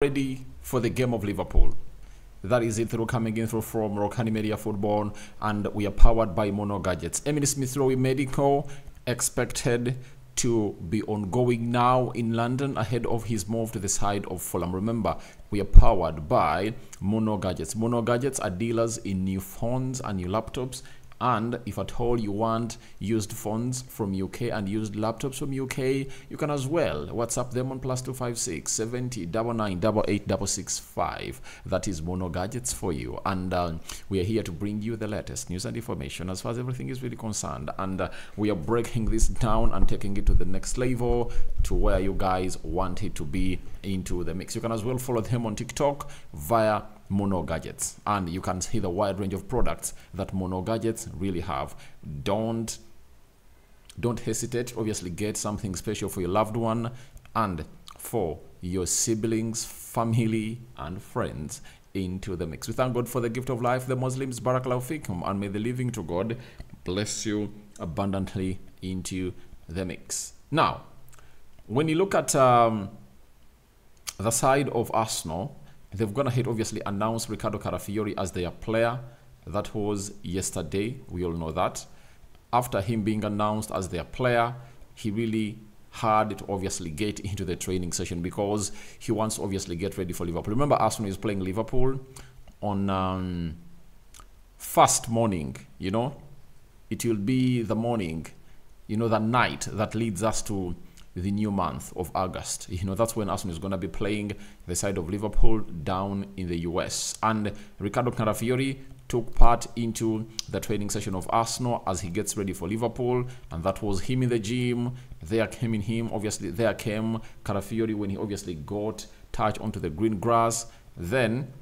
ready for the game of Liverpool. That is it through coming in through from Rokani Media Football, and we are powered by Mono Gadgets. Emile Rowe medical expected to be ongoing now in London ahead of his move to the side of Fulham. Remember, we are powered by Mono Gadgets. Mono Gadgets are dealers in new phones and new laptops. And if at all you want used phones from UK and used laptops from UK, you can as well WhatsApp them on +256 70 99 88 665. That is Mono Gadgets for you. And we are here to bring you the latest news and information as far as everything is really concerned. And we are breaking this down and taking it to the next level, to where you guys want it to be into the mix. You can as well follow them on TikTok via Mono Gadgets, and you can see the wide range of products that Mono Gadgets really have. Don't hesitate. Obviously, get something special for your loved one and for your siblings, family, and friends into the mix. We thank God for the gift of life, the Muslims, Barakallahu fikum, and may the living to God bless you abundantly into the mix. Now, when you look at the side of Arsenal, they've gone ahead, obviously, announced Riccardo Calafiori as their player. That was yesterday. We all know that. After him being announced as their player, he really had to obviously get into the training session because he wants to obviously get ready for Liverpool. Remember, Arsenal is playing Liverpool on first morning, you know. It will be the morning, you know, the night that leads us to the new month of August. You know, that's when Arsenal is going to be playing the side of Liverpool down in the US. And Riccardo Calafiori took part into the training session of Arsenal as he gets ready for Liverpool, and that was him in the gym. There came Calafiori when he obviously got touch onto the green grass. Then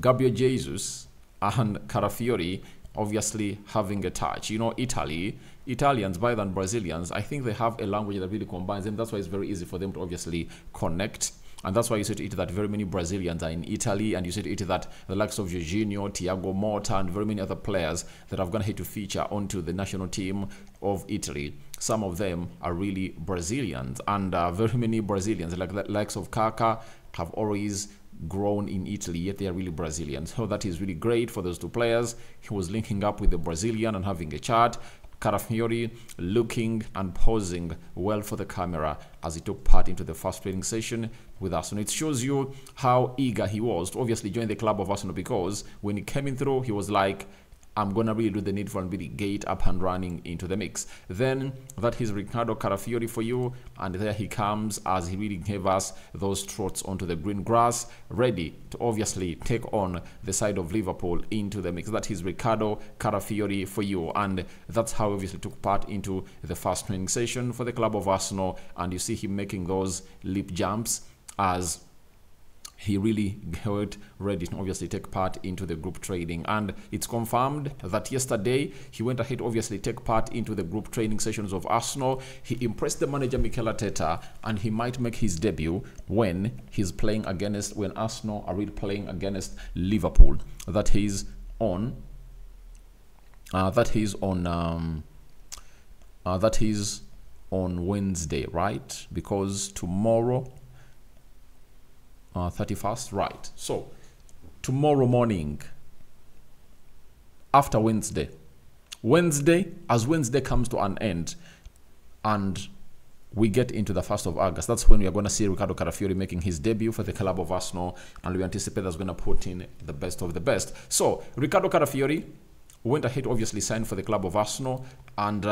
Gabriel Jesus and Calafiori obviously having a touch. You know, Italians, better than Brazilians, I think they have a language that really combines them. That's why it's very easy for them to obviously connect. And that's why you see to it that very many Brazilians are in Italy, and you see to it that the likes of Jorginho, Thiago Motta, and very many other players that have gone ahead to feature onto the national team of Italy. Some of them are really Brazilians, and very many Brazilians, like the likes of Kaká, have always grown in Italy, yet they are really Brazilian. So that is really great for those two players. He was linking up with the Brazilian and having a chat. Calafiori looking and posing well for the camera as he took part into the first training session with Arsenal. It shows you how eager he was to obviously join the club of Arsenal, because when he came in through, he was like, I'm going to really do the needful and really get up and running into the mix. Then that is Riccardo Calafiori for you, and there he comes as he really gave us those trots onto the green grass, ready to obviously take on the side of Liverpool into the mix. That is Riccardo Calafiori for you, and that's how he obviously took part into the first training session for the club of Arsenal, and you see him making those leap jumps as he really got ready to obviously take part into the group training. And it's confirmed that yesterday he went ahead obviously take part into the group training sessions of Arsenal. He impressed the manager Mikel Arteta, and he might make his debut when Arsenal are really playing against Liverpool. That is on Wednesday, right? Because tomorrow 31st, right? So tomorrow morning after Wednesday, as Wednesday comes to an end and we get into the 1st of August, that's when we are going to see Riccardo Calafiori making his debut for the club of Arsenal, and we anticipate that's going to put in the best of the best. So Riccardo Calafiori went ahead, obviously signed for the club of Arsenal, and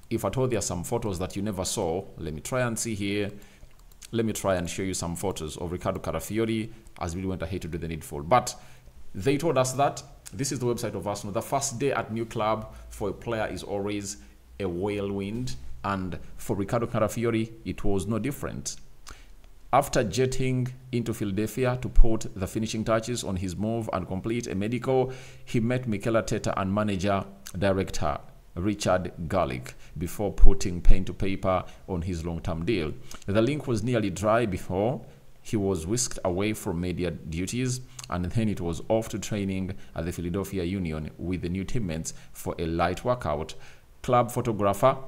if at all there are some photos that you never saw, let me try and see here. Let me try and show you some photos of Riccardo Calafiori as we went ahead to do the needful. But they told us that this is the website of Arsenal. The first day at new club for a player is always a whirlwind, and for Riccardo Calafiori, it was no different. After jetting into Philadelphia to put the finishing touches on his move and complete a medical, he met Mikel Arteta and manager director Richard Garlick before putting pen to paper on his long-term deal. The link was nearly dry before he was whisked away from media duties, and then it was off to training at the Philadelphia Union with the new teammates for a light workout. Club photographer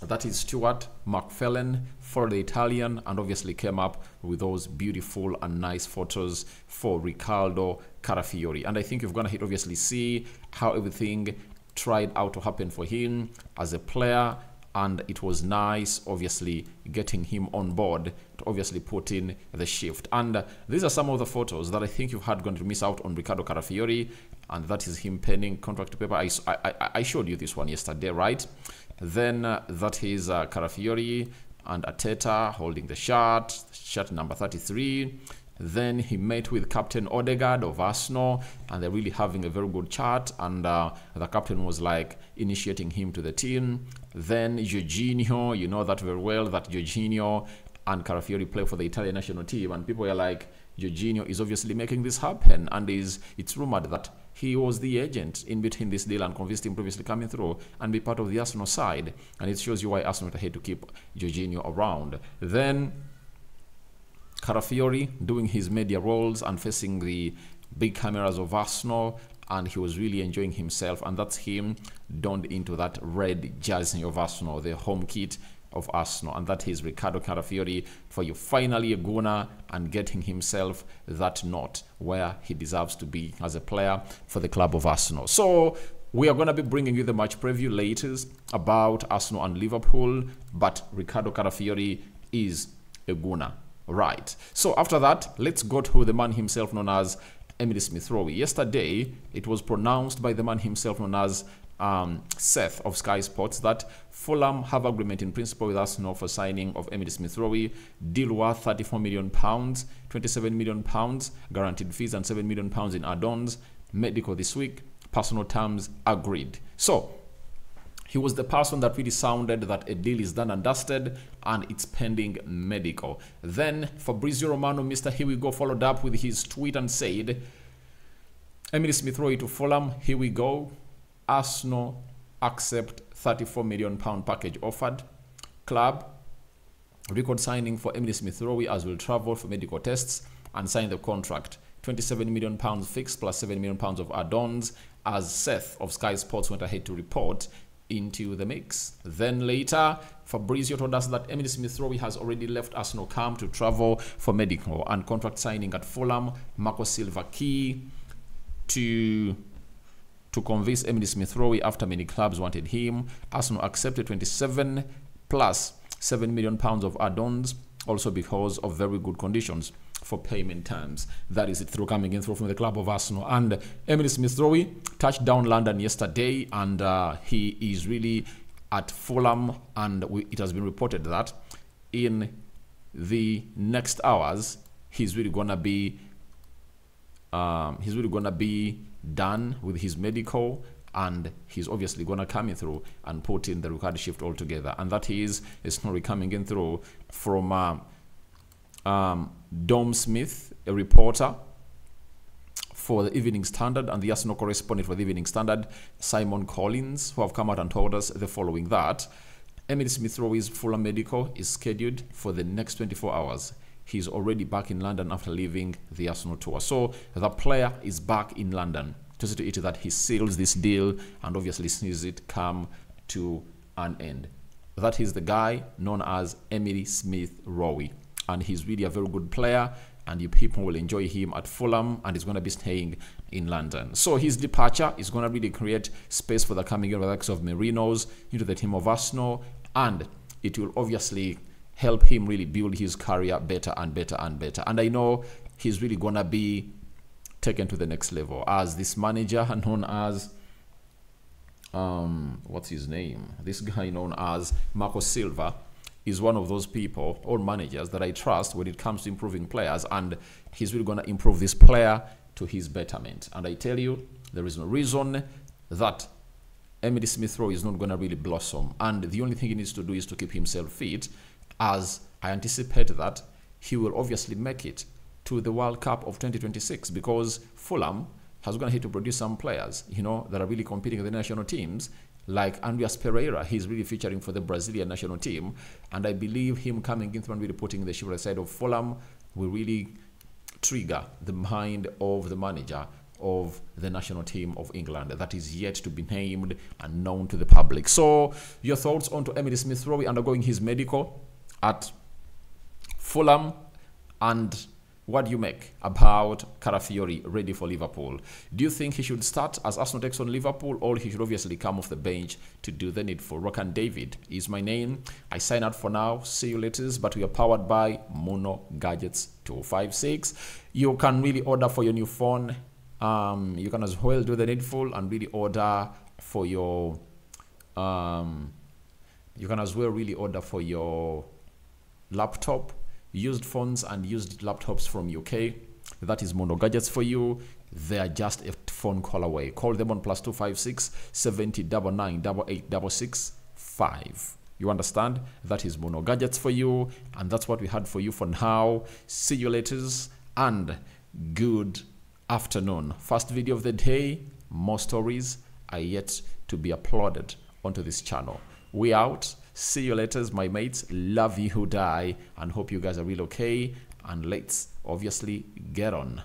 That is Stuart McFarlane for the Italian, and obviously came up with those beautiful and nice photos for Riccardo Calafiori. And I think you're going to obviously see how everything tried out to happen for him as a player, and it was nice obviously getting him on board to obviously put in the shift. And these are some of the photos that I think you've had going to miss out on Riccardo Calafiori, and that is him penning contract paper. I showed you this one yesterday, right? Then that is Calafiori and Arteta holding the shirt number 33. Then he met with Captain Odegaard of Arsenal, and they're really having a very good chat, and the captain was like initiating him to the team. Then Jorginho, you know that very well, that Jorginho and Calafiori play for the Italian national team, and people are like, Jorginho is obviously making this happen, and it's rumored that he was the agent in between this deal and convinced him previously coming through and be part of the Arsenal side, and it shows you why Arsenal had to keep Jorginho around. Then Calafiori doing his media roles and facing the big cameras of Arsenal, and he was really enjoying himself, and that's him donned into that red jersey of Arsenal, the home kit of Arsenal, and that is Riccardo Calafiori for you, finally a Gunner and getting himself that nod where he deserves to be as a player for the club of Arsenal. So we are going to be bringing you the match preview latest about Arsenal and Liverpool, but Riccardo Calafiori is a Gunner. Right, so after that, let's go to the man himself known as Emile Smith-Rowe. Yesterday, it was pronounced by the man himself known as Seth of Sky Sports that Fulham have agreement in principle with Arsenal for signing of Emile Smith-Rowe, deal worth £34 million, £27 million guaranteed fees and £7 million in add-ons, medical this week, personal terms agreed. So he was the person that really sounded that a deal is done and dusted and it's pending medical. Then Fabrizio Romano, Mr. Here We Go, followed up with his tweet and said, Emile Smith-Rowe to Fulham, here we go. Arsenal accept £34 million package offered. Club, record signing for Emile Smith-Rowe as will travel for medical tests and sign the contract. £27 million fixed plus £7 million of add-ons, as Seth of Sky Sports went ahead to report into the mix. Then later, Fabrizio told us that Emile Smith-Rowe has already left Arsenal camp to travel for medical and contract signing at Fulham. Marco Silva key to convince Emile Smith-Rowe after many clubs wanted him. Arsenal accepted 27 plus £7 million of add-ons, also because of very good conditions for payment terms. That is it through coming in through from the club of Arsenal. And Emile Smith-Rowe touched down London yesterday, and he is really at Fulham, and it has been reported that in the next hours he's really gonna be done with his medical, and he's obviously gonna come in through and put in the Riccardo shift altogether. And that is a story coming in through from Dom Smith, a reporter for the Evening Standard, and the Arsenal correspondent for the Evening Standard, Simon Collins, who have come out and told us the following: that Emile Smith-Rowe's Fulham medical is scheduled for the next 24 hours. He's already back in London after leaving the Arsenal tour. So the player is back in London to see to it that he seals this deal and obviously sees it come to an end. That is the guy known as Emile Smith-Rowe, and he's really a very good player, and you people will enjoy him at Fulham, and he's going to be staying in London. So his departure is going to really create space for the coming in of the likes of Merinos into the team of Arsenal, and it will obviously help him really build his career better and better and better. And I know he's really going to be taken to the next level as this manager known as what's his name? This guy known as Marco Silva is one of those people or managers that I trust when it comes to improving players, and he's really going to improve this player to his betterment. And I tell you, there is no reason that Emile Smith-Rowe is not going to really blossom, and the only thing he needs to do is to keep himself fit, as I anticipate that he will obviously make it to the World Cup of 2026, because Fulham has going to have to produce some players, you know, that are really competing with the national teams, like Andreas Pereira. He's really featuring for the Brazilian national team, and I believe him coming in and really putting the shoulder side of Fulham will really trigger the mind of the manager of the national team of England that is yet to be named and known to the public. So your thoughts on to Emile Smith Rowe undergoing his medical at Fulham, and what do you make about Calafiori ready for Liverpool? Do you think he should start as Arsenal takes on Liverpool, or he should obviously come off the bench to do the needful? Rokani David is my name. I sign out for now. See you later. But we are powered by Mono Gadgets 256. You can really order for your new phone. You can as well do the needful and really order for your you can as well really order for your laptop, used phones and used laptops from UK. That is Mono Gadgets for you. They are just a phone call away. Call them on +256 70 99 88 5. You understand? That is Mono Gadgets for you, and that's what we had for you for now. See you later, and good afternoon. First video of the day. More stories are yet to be uploaded onto this channel. We out. See you later, my mates. Love you who die, and hope you guys are real okay. And let's obviously get on.